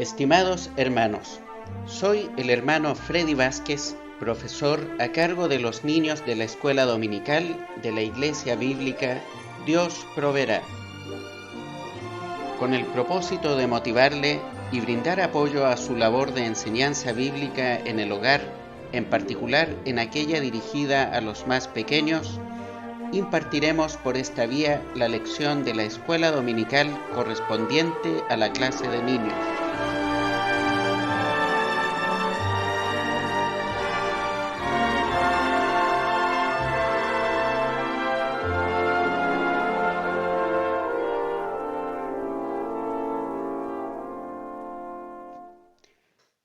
Estimados hermanos, soy el hermano Freddy Vázquez, profesor a cargo de los niños de la escuela dominical de la Iglesia Bíblica Dios Proveerá, con el propósito de motivarle y brindar apoyo a su labor de enseñanza bíblica en el hogar, en particular en aquella dirigida a los más pequeños. Impartiremos por esta vía la lección de la escuela dominical correspondiente a la clase de niños.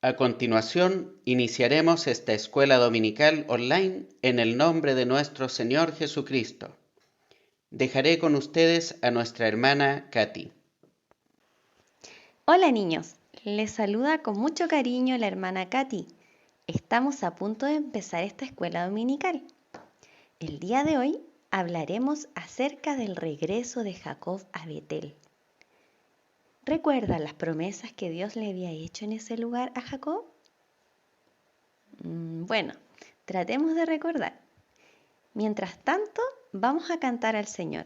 A continuación, iniciaremos esta escuela dominical online en el nombre de nuestro Señor Jesucristo. Dejaré con ustedes a nuestra hermana Katy. Hola niños, les saluda con mucho cariño la hermana Katy. Estamos a punto de empezar esta escuela dominical. El día de hoy hablaremos acerca del regreso de Jacob a Betel. ¿Recuerda las promesas que Dios le había hecho en ese lugar a Jacob? Bueno, tratemos de recordar. Mientras tanto, vamos a cantar al Señor.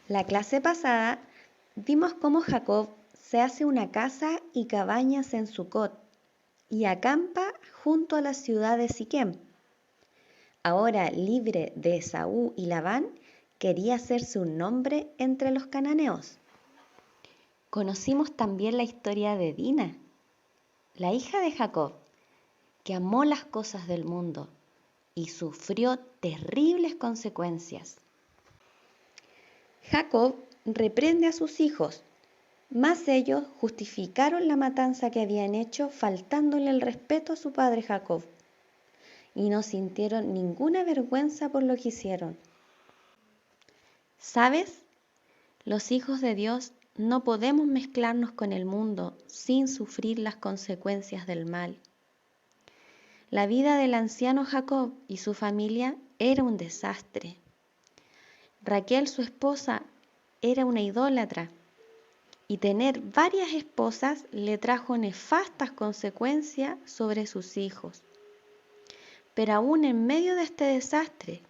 La clase pasada vimos cómo Jacob se hace una casa y cabañas en Sucot y acampa junto a la ciudad de Siquem. Ahora libre de Esaú y Labán, quería hacerse un nombre entre los cananeos. Conocimos también la historia de Dina, la hija de Jacob, que amó las cosas del mundo y sufrió terribles consecuencias. Jacob reprende a sus hijos, mas ellos justificaron la matanza que habían hecho faltándole el respeto a su padre Jacob, y no sintieron ninguna vergüenza por lo que hicieron. ¿Sabes? Los hijos de Dios no podemos mezclarnos con el mundo sin sufrir las consecuencias del mal. La vida del anciano Jacob y su familia era un desastre. Raquel, su esposa, era una idólatra y tener varias esposas le trajo nefastas consecuencias sobre sus hijos. Pero aún en medio de este desastre,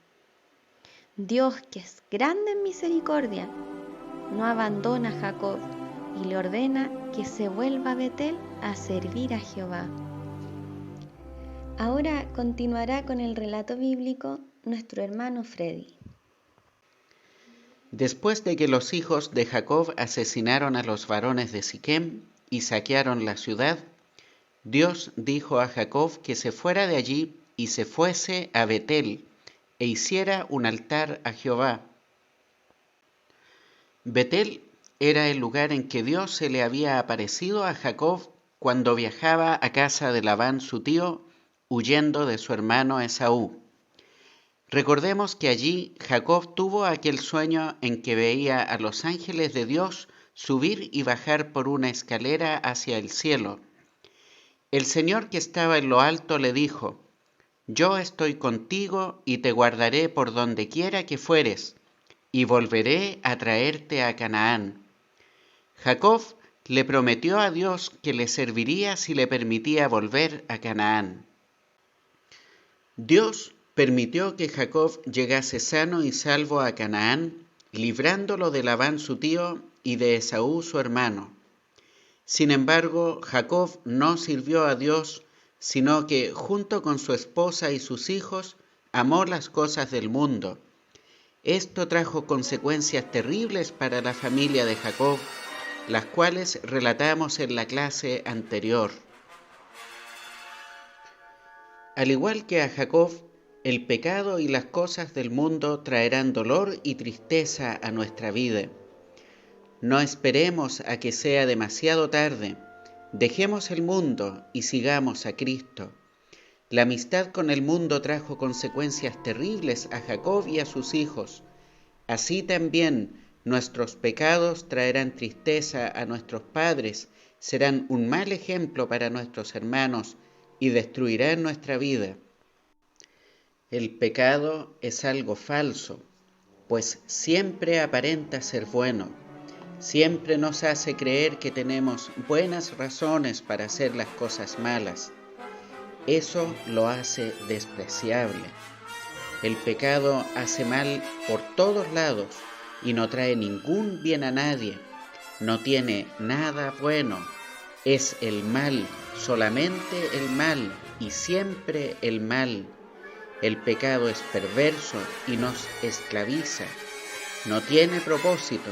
Dios, que es grande en misericordia, no abandona a Jacob y le ordena que se vuelva a Betel a servir a Jehová. Ahora continuará con el relato bíblico nuestro hermano Freddy. Después de que los hijos de Jacob asesinaron a los varones de Siquem y saquearon la ciudad, Dios dijo a Jacob que se fuera de allí y se fuese a Betel e hiciera un altar a Jehová. Betel era el lugar en que Dios se le había aparecido a Jacob cuando viajaba a casa de Labán su tío, huyendo de su hermano Esaú. Recordemos que allí Jacob tuvo aquel sueño en que veía a los ángeles de Dios subir y bajar por una escalera hacia el cielo. El Señor que estaba en lo alto le dijo: Yo estoy contigo y te guardaré por donde quiera que fueres, y volveré a traerte a Canaán. Jacob le prometió a Dios que le serviría si le permitía volver a Canaán. Dios permitió que Jacob llegase sano y salvo a Canaán, librándolo de Labán su tío y de Esaú su hermano. Sin embargo, Jacob no sirvió a Dios, sino que, junto con su esposa y sus hijos, amó las cosas del mundo. Esto trajo consecuencias terribles para la familia de Jacob, las cuales relatamos en la clase anterior. Al igual que a Jacob, el pecado y las cosas del mundo traerán dolor y tristeza a nuestra vida. No esperemos a que sea demasiado tarde. Dejemos el mundo y sigamos a Cristo. La amistad con el mundo trajo consecuencias terribles a Jacob y a sus hijos. Así también nuestros pecados traerán tristeza a nuestros padres, serán un mal ejemplo para nuestros hermanos y destruirán nuestra vida. El pecado es algo falso, pues siempre aparenta ser bueno. Siempre nos hace creer que tenemos buenas razones para hacer las cosas malas. Eso lo hace despreciable. El pecado hace mal por todos lados y no trae ningún bien a nadie. No tiene nada bueno. Es el mal, solamente el mal y siempre el mal. El pecado es perverso y nos esclaviza. No tiene propósito.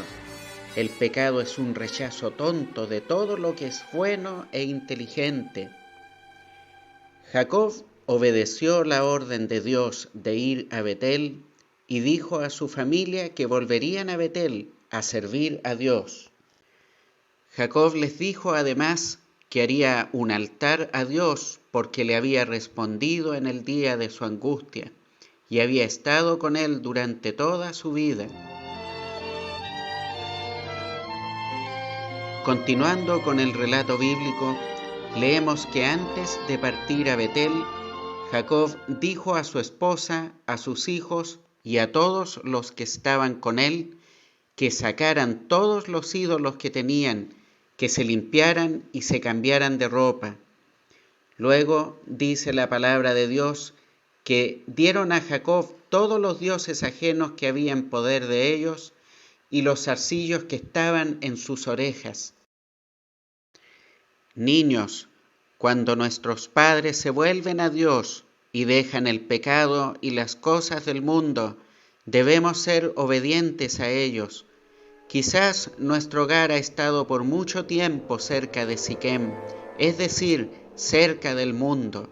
El pecado es un rechazo tonto de todo lo que es bueno e inteligente. Jacob obedeció la orden de Dios de ir a Betel y dijo a su familia que volverían a Betel a servir a Dios. Jacob les dijo además que haría un altar a Dios porque le había respondido en el día de su angustia y había estado con él durante toda su vida. Continuando con el relato bíblico, leemos que antes de partir a Betel, Jacob dijo a su esposa, a sus hijos y a todos los que estaban con él que sacaran todos los ídolos que tenían, que se limpiaran y se cambiaran de ropa. Luego dice la palabra de Dios que dieron a Jacob todos los dioses ajenos que había en poder de ellos y los zarcillos que estaban en sus orejas. Niños, cuando nuestros padres se vuelven a Dios y dejan el pecado y las cosas del mundo, debemos ser obedientes a ellos. Quizás nuestro hogar ha estado por mucho tiempo cerca de Siquem, es decir, cerca del mundo.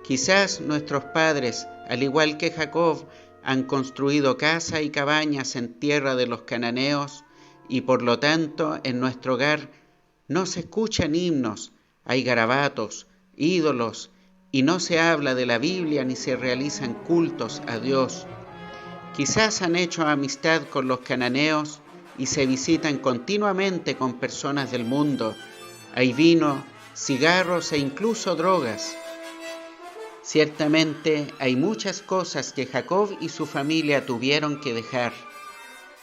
Quizás nuestros padres, al igual que Jacob, han construido casa y cabañas en tierra de los cananeos y por lo tanto en nuestro hogar no se escuchan himnos, hay garabatos, ídolos y no se habla de la Biblia ni se realizan cultos a Dios. Quizás han hecho amistad con los cananeos y se visitan continuamente con personas del mundo. Hay vino, cigarros e incluso drogas. Ciertamente hay muchas cosas que Jacob y su familia tuvieron que dejar.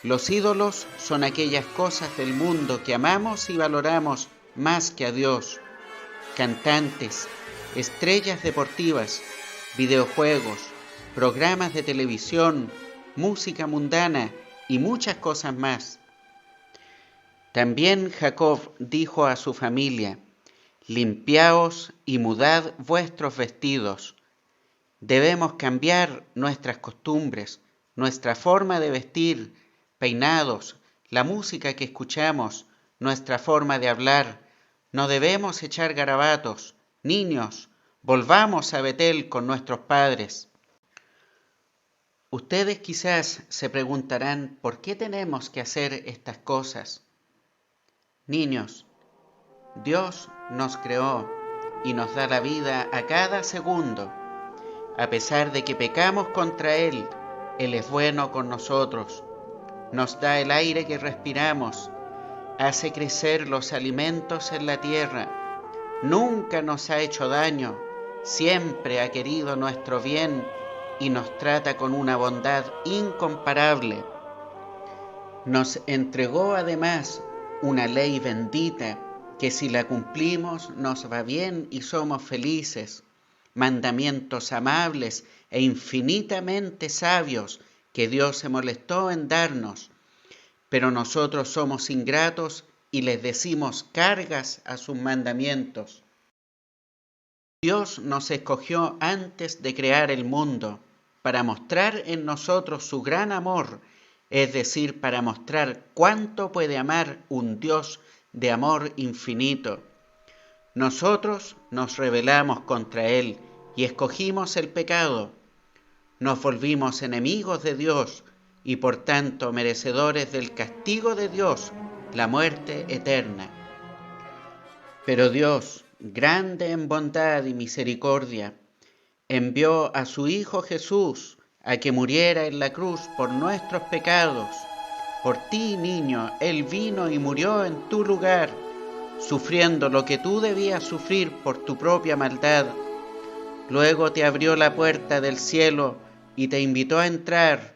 Los ídolos son aquellas cosas del mundo que amamos y valoramos más que a Dios. Cantantes, estrellas deportivas, videojuegos, programas de televisión, música mundana y muchas cosas más. También Jacob dijo a su familia: limpiaos y mudad vuestros vestidos. Debemos cambiar nuestras costumbres, nuestra forma de vestir, peinados, la música que escuchamos, nuestra forma de hablar. No debemos echar garabatos. Niños, volvamos a Betel con nuestros padres. Ustedes quizás se preguntarán por qué tenemos que hacer estas cosas. Niños, Dios nos creó y nos da la vida a cada segundo. A pesar de que pecamos contra Él, Él es bueno con nosotros. Nos da el aire que respiramos, hace crecer los alimentos en la tierra. Nunca nos ha hecho daño, siempre ha querido nuestro bien y nos trata con una bondad incomparable. Nos entregó además una ley bendita que si la cumplimos nos va bien y somos felices. mandamientos amables e infinitamente sabios que Dios se molestó en darnos, pero nosotros somos ingratos y les decimos cargas a sus mandamientos. Dios nos escogió antes de crear el mundo para mostrar en nosotros su gran amor, es decir, para mostrar cuánto puede amar un Dios de amor infinito. Nosotros nos rebelamos contra Él y escogimos el pecado. Nos volvimos enemigos de Dios y por tanto merecedores del castigo de Dios, la muerte eterna. Pero Dios, grande en bondad y misericordia, envió a su Hijo Jesús a que muriera en la cruz por nuestros pecados. Por ti, niño, Él vino y murió en tu lugar, sufriendo lo que tú debías sufrir por tu propia maldad. Luego te abrió la puerta del cielo y te invitó a entrar,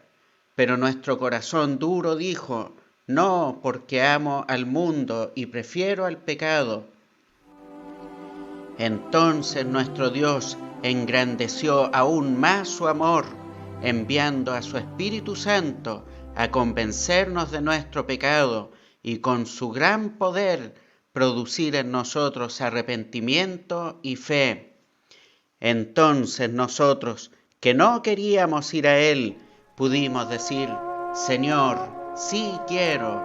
pero nuestro corazón duro dijo, no, porque amo al mundo y prefiero al pecado. Entonces nuestro Dios engrandeció aún más su amor, enviando a su Espíritu Santo a convencernos de nuestro pecado y con su gran poder producir en nosotros arrepentimiento y fe. Entonces nosotros, que no queríamos ir a Él, pudimos decir, Señor, sí quiero,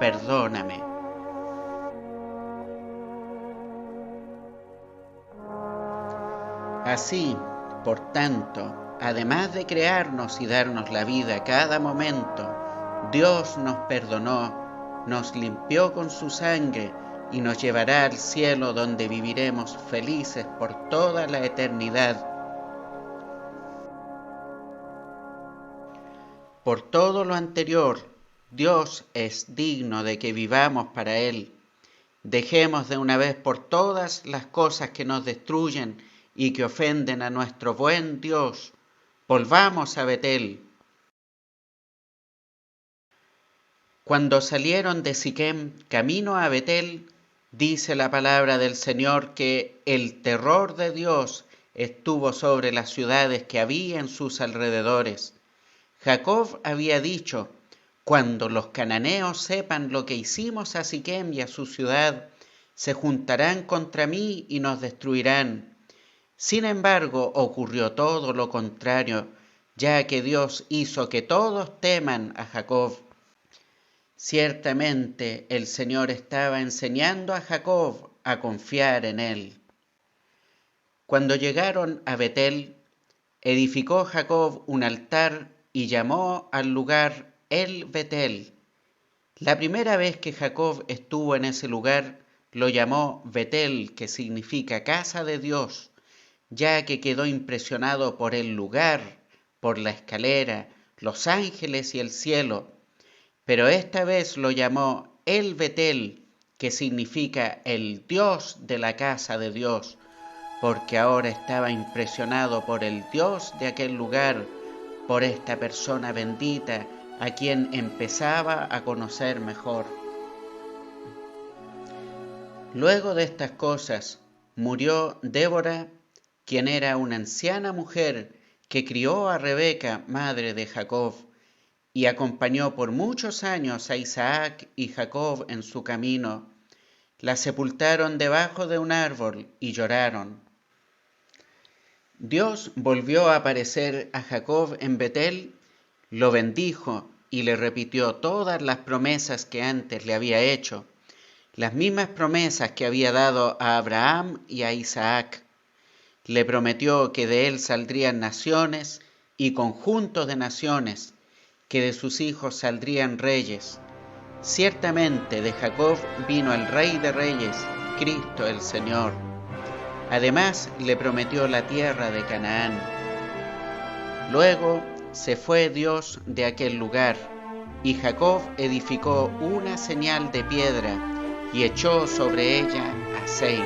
perdóname. Así, por tanto, además de crearnos y darnos la vida a cada momento, Dios nos perdonó, nos limpió con su sangre y nos llevará al cielo donde viviremos felices por toda la eternidad. Por todo lo anterior, Dios es digno de que vivamos para Él. Dejemos de una vez por todas las cosas que nos destruyen y que ofenden a nuestro buen Dios. Volvamos a Betel. Cuando salieron de Siquem camino a Betel, dice la palabra del Señor que el terror de Dios estuvo sobre las ciudades que había en sus alrededores. Jacob había dicho, cuando los cananeos sepan lo que hicimos a Siquem y a su ciudad, se juntarán contra mí y nos destruirán. Sin embargo, ocurrió todo lo contrario, ya que Dios hizo que todos teman a Jacob. Ciertamente el Señor estaba enseñando a Jacob a confiar en él. Cuando llegaron a Betel, edificó Jacob un altar y llamó al lugar El Betel. La primera vez que Jacob estuvo en ese lugar, lo llamó Betel, que significa casa de Dios, ya que quedó impresionado por el lugar, por la escalera, los ángeles y el cielo. Pero esta vez lo llamó El Betel, que significa el Dios de la casa de Dios, porque ahora estaba impresionado por el Dios de aquel lugar, por esta persona bendita a quien empezaba a conocer mejor. Luego de estas cosas, murió Débora, quien era una anciana mujer que crió a Rebeca, madre de Jacob, y acompañó por muchos años a Isaac y Jacob en su camino. La sepultaron debajo de un árbol y lloraron. Dios volvió a aparecer a Jacob en Betel, lo bendijo y le repitió todas las promesas que antes le había hecho, las mismas promesas que había dado a Abraham y a Isaac. Le prometió que de él saldrían naciones y conjuntos de naciones, que de sus hijos saldrían reyes. Ciertamente de Jacob vino el Rey de Reyes, Cristo el Señor. Además le prometió la tierra de Canaán. Luego se fue Dios de aquel lugar, y Jacob edificó una señal de piedra y echó sobre ella aceite.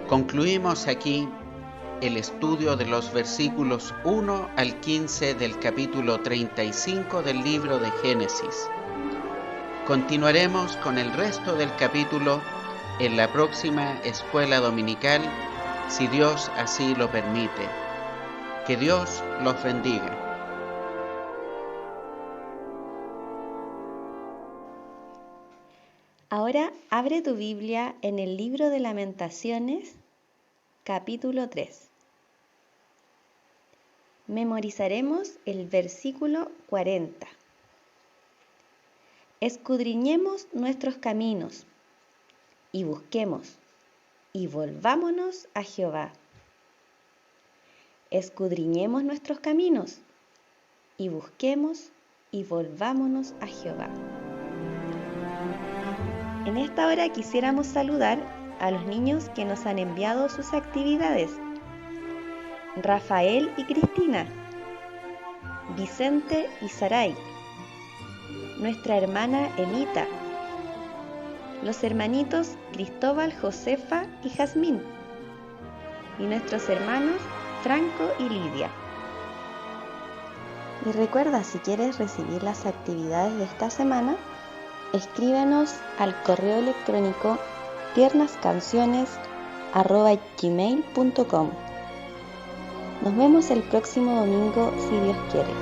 Concluimos aquí el estudio de los versículos 1 al 15 del capítulo 35 del libro de Génesis. Continuaremos con el resto del capítulo en la próxima escuela dominical, si Dios así lo permite. Que Dios los bendiga. Ahora abre tu Biblia en el libro de Lamentaciones, capítulo 3. Memorizaremos el versículo 40. Escudriñemos nuestros caminos y busquemos y volvámonos a Jehová. Escudriñemos nuestros caminos y busquemos y volvámonos a Jehová. En esta hora quisiéramos saludar a los niños que nos han enviado sus actividades. Rafael y Cristina, Vicente y Saray, nuestra hermana Emita, los hermanitos Cristóbal, Josefa y Jazmín, y nuestros hermanos Franco y Lidia. Y recuerda, si quieres recibir las actividades de esta semana, escríbenos al correo electrónico tiernascanciones@gmail.com. Nos vemos el próximo domingo, si Dios quiere.